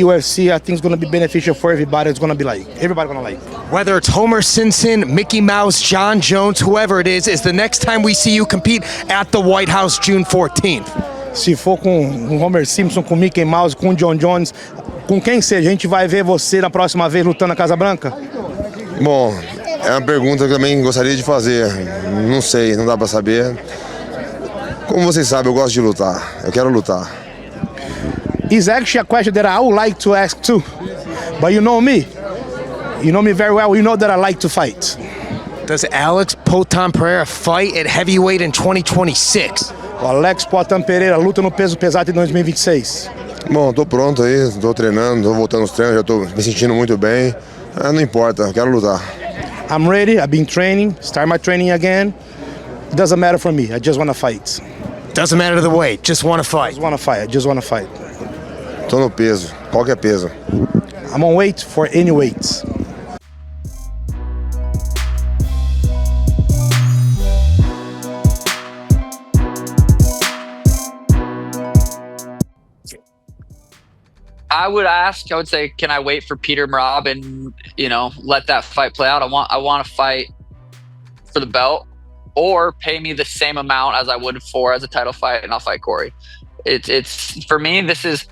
UFC, I think it's going to be beneficial for everybody. It's going to be like, everybody going to like. Whether it's Homer Simpson, Mickey Mouse, John Jones, whoever it is the next time we see you compete at the White House June 14th. Se for com Homer Simpson, com Mickey Mouse, com John Jones, com quem seja, a gente vai ver você na próxima vez lutando na Casa Branca? Bom, é uma pergunta que eu também gostaria de fazer. Não sei, não dá pra saber. Como vocês sabem, eu gosto de lutar. Eu quero lutar. It's actually a question that I would like to ask too. But you know me. You know me very well. You know that I like to fight. Does Alex Poatan Pereira fight at heavyweight in 2026? O Alex Poatan Pereira luta no peso pesado em 2026. Bom, tô pronto aí, tô treinando, tô voltando aos treinos, já tô me sentindo muito bem. Não importa, eu quero lutar. I'm ready. I've been training. Start my training again. It doesn't matter for me. I just want to fight. Doesn't matter the weight. Just want to fight. I just want to fight. Tô no peso, qualquer peso. I'm on weight for any weights. I would say, can I wait for Peter Marab and, let that fight play out? I want to fight for the belt, or pay me the same amount as I would as a title fight, and I'll fight Corey. It's for me, this has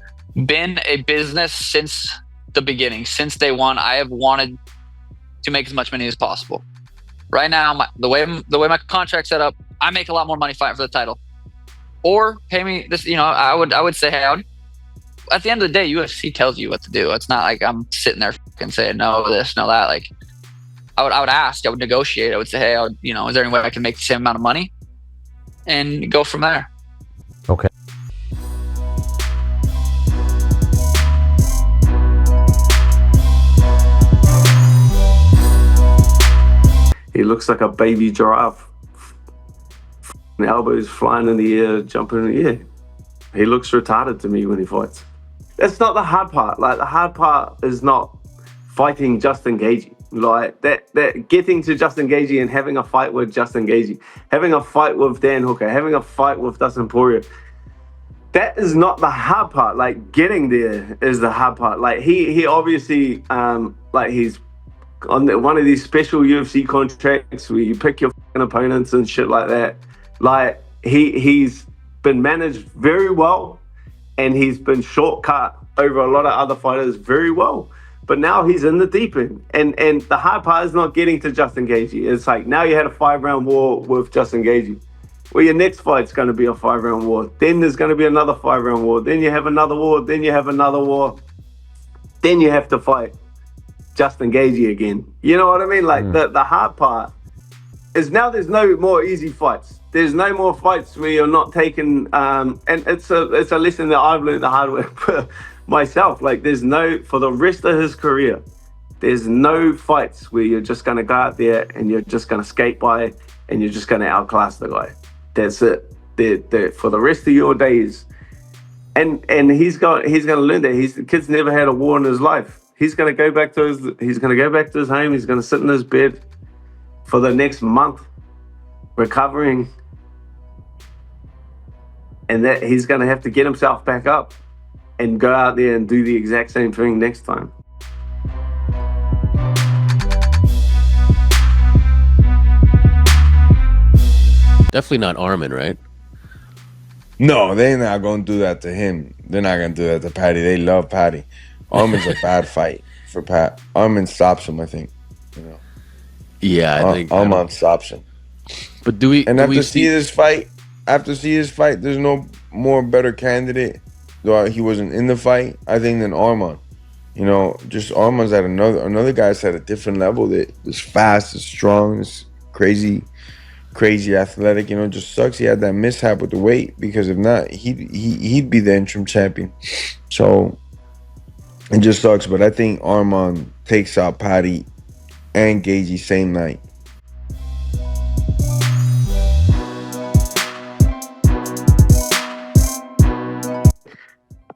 been a business since the beginning, since day one. I have wanted to make as much money as possible. Right now, the way my contract's set up, I make a lot more money fighting for the title. Or pay me this, I would say, hey, at the end of the day, UFC tells you what to do. It's not like I'm sitting there and saying no this, no that. Like, I would ask, I would negotiate. I would say, hey, is there any way I can make the same amount of money, and go from there. Okay. He looks like a baby giraffe. Elbows flying in the air, jumping in the air. He looks retarded to me when he fights. That's not the hard part. Like, the hard part is not fighting Justin Gaethje. Like, that getting to Justin Gaethje and having a fight with Justin Gaethje, having a fight with Dan Hooker, having a fight with Dustin Poirier. That is not the hard part. Like, getting there is the hard part. Like, he obviously, he's on one of these special UFC contracts where you pick your fucking opponents and shit like that. Like, he's been managed very well, and he's been shortcut over a lot of other fighters very well. But now he's in the deep end. And the hard part is not getting to Justin Gaethje. It's like, now you had a 5-round war with Justin Gaethje. Well, your next fight's going to be a 5-round war. Then there's going to be another 5-round war. Then you have another war. Then you have another war. Then you have to fight Justin Gaethje again. You know what I mean? Like, the hard part is now there's no more easy fights. There's no more fights where you're not taking, and it's a lesson that I've learned the hard way myself. Like, for the rest of his career, there's no fights where you're just going to go out there and you're just going to skate by and you're just going to outclass the guy. That's it. They're for the rest of your days. And he's going to learn that. The kid's never had a war in his life. He's going to go back to his home. He's going to sit in his bed for the next month, recovering. And that he's going to have to get himself back up and go out there and do the exact same thing next time. Definitely not Arman, right? No, they're not going to do that to him. They're not going to do that to Paddy. They love Paddy. Arman's a bad fight for Pat. Arman stops him, I think. Yeah, I think Arman stops him. But do we? And do after we see his fight, there's no more better candidate. Though he wasn't in the fight, I think, than Arman. Just Arman's at another guy's at a different level that is fast, is strong, is crazy athletic. Just sucks he had that mishap with the weight, because if not, he'd be the interim champion. So it just sucks. But I think Arman takes out Paddy and Gaethje same night.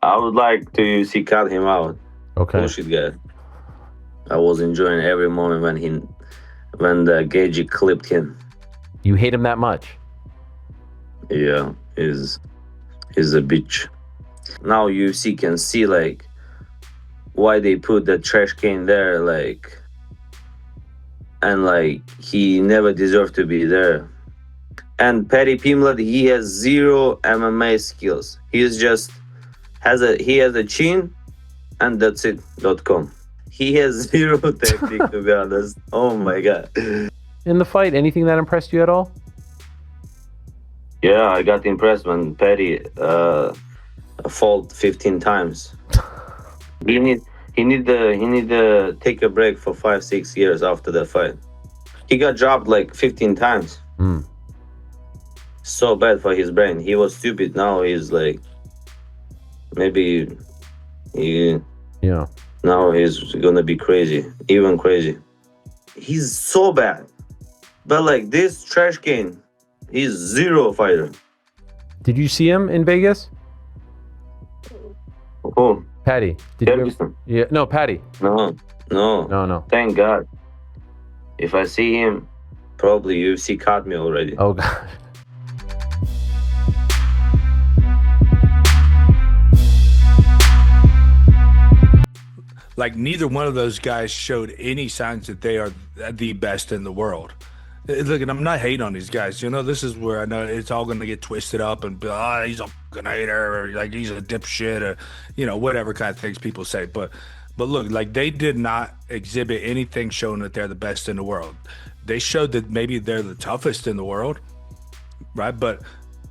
I would like to see cut him out. Okay. Bullshit guy. I was enjoying every moment when the Gaethje clipped him. You hate him that much? Yeah, he's a bitch. Now UFC can see, like, why they put the trash can there, like, and like he never deserved to be there. And Paddy Pimblett, he has zero MMA skills. He's just has a chin, and that's it. .com. He has zero technique, to be honest. Oh my god. In the fight, anything that impressed you at all? Yeah, I got impressed when Paddy fought 15 times. He need to take a break for 5-6 years after the fight. He got dropped like 15 times. So bad for his brain. He was stupid. Now he's like, maybe now he's gonna be crazy, even crazy. He's so bad. But like this trash can, he's zero fighter. Did you see him in Vegas? Oh, Paddy. Did you Ferguson. yeah, no, Paddy. No. Thank God. If I see him, probably UFC caught me already. Oh god. Like neither one of those guys showed any signs that they are the best in the world. Look, and I'm not hating on these guys. You know, this is where I know it's all going to get twisted up and be, he's a fucking hater, or like he's a dipshit, or you know, whatever kind of things people say. But look, like they did not exhibit anything showing that they're the best in the world. They showed that maybe they're the toughest in the world, right? But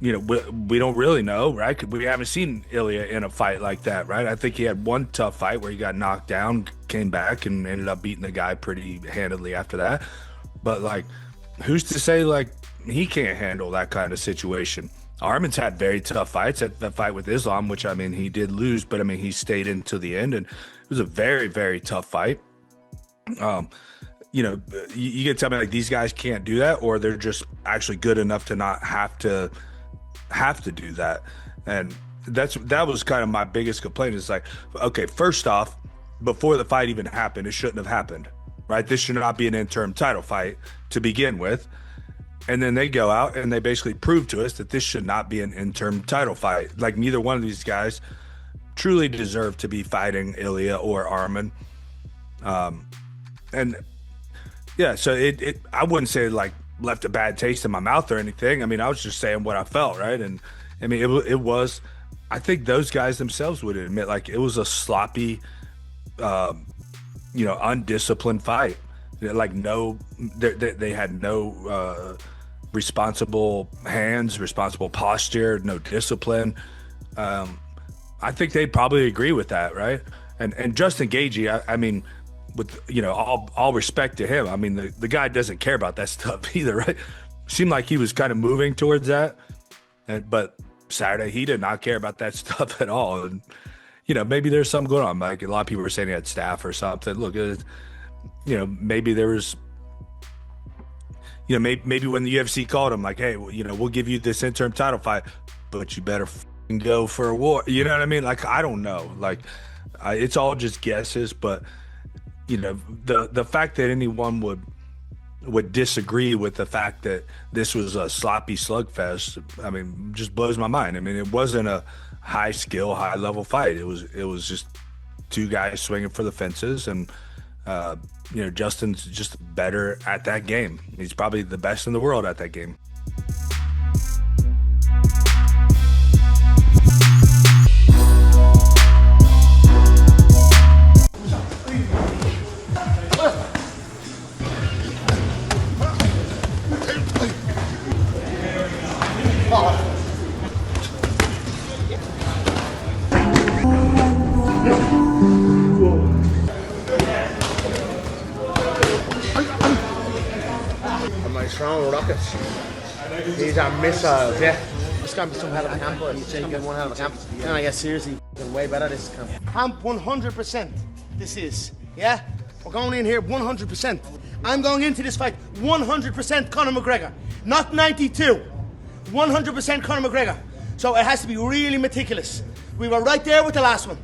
you know, we don't really know, right? 'Cause we haven't seen Ilya in a fight like that, right? I think he had one tough fight where he got knocked down, came back, and ended up beating the guy pretty handedly after that. But like, who's to say like he can't handle that kind of situation? Arman's had very tough fights. At the fight with Islam, which I mean he did lose, but I mean he stayed into the end, and it was a very, very tough fight. You know, you can tell me like these guys can't do that, or they're just actually good enough to not have to do that. And that was kind of my biggest complaint. Is like, okay, first off, before the fight even happened, it shouldn't have happened, right? This should not be an interim title fight to begin with. And then they go out and they basically prove to us that this should not be an interim title fight. Like neither one of these guys truly deserve to be fighting Ilya or Arman. And yeah, so it I wouldn't say like left a bad taste in my mouth or anything. I mean, I was just saying what I felt, right? And I mean, it was, I think those guys themselves would admit like it was a sloppy, you know, undisciplined fight. Like they had no responsible hands, responsible posture, no discipline. I think they'd probably agree with that, right? And Justin Gaethje, I mean, with, you know, all respect to him, I mean, the guy doesn't care about that stuff either, right? Seemed like he was kind of moving towards that, but Saturday he did not care about that stuff at all. And you know, maybe there's something going on. Like a lot of people were saying he had staff or something. Look, you know, maybe there was, you know, maybe when the UFC called him, like, hey, you know, we'll give you this interim title fight, but you better go for a war. You know what I mean? Like, I don't know. Like, it's all just guesses, but you know, the fact that anyone would disagree with the fact that this was a sloppy slugfest, I mean, just blows my mind. I mean, it wasn't a high skill, high level fight. It was just two guys swinging for the fences, and you know, Justin's just better at that game. He's probably the best in the world at that game. Strong rockets. These are missiles, yeah. It's gonna be some hell of a camp, boys. It's gonna be one hell of a camp. And I get seriously way better this camp. Camp 100%. This is, yeah. We're going in here 100%. I'm going into this fight 100% Conor McGregor, not 92. 100% Conor McGregor. So it has to be really meticulous. We were right there with the last one.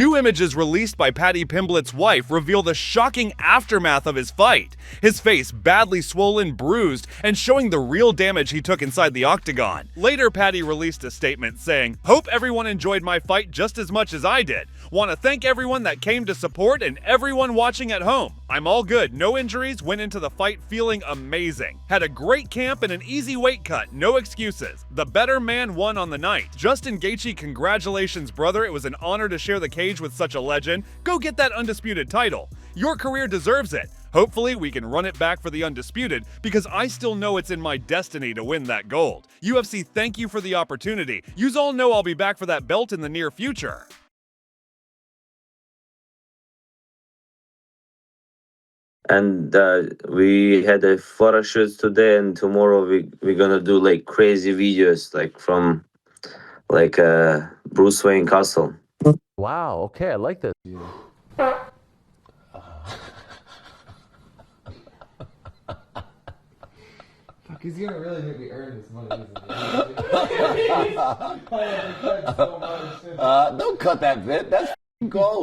New images released by Paddy Pimblett's wife reveal the shocking aftermath of his fight. His face badly swollen, bruised, and showing the real damage he took inside the octagon. Later, Paddy released a statement saying, "Hope everyone enjoyed my fight just as much as I did. Want to thank everyone that came to support and everyone watching at home. I'm all good, no injuries, went into the fight feeling amazing. Had a great camp and an easy weight cut, no excuses. The better man won on the night. Justin Gaethje, congratulations brother, it was an honor to share the cage with such a legend. Go get that undisputed title. Your career deserves it. Hopefully we can run it back for the undisputed because I still know it's in my destiny to win that gold. UFC, thank you for the opportunity. Yous all know I'll be back for that belt in the near future." And we had a photo shoot today, and tomorrow we're gonna do like crazy videos, like from like Bruce Wayne Castle. Wow. Okay, I like this. He's gonna really make me earn this money. Don't cut that bit. That's gold.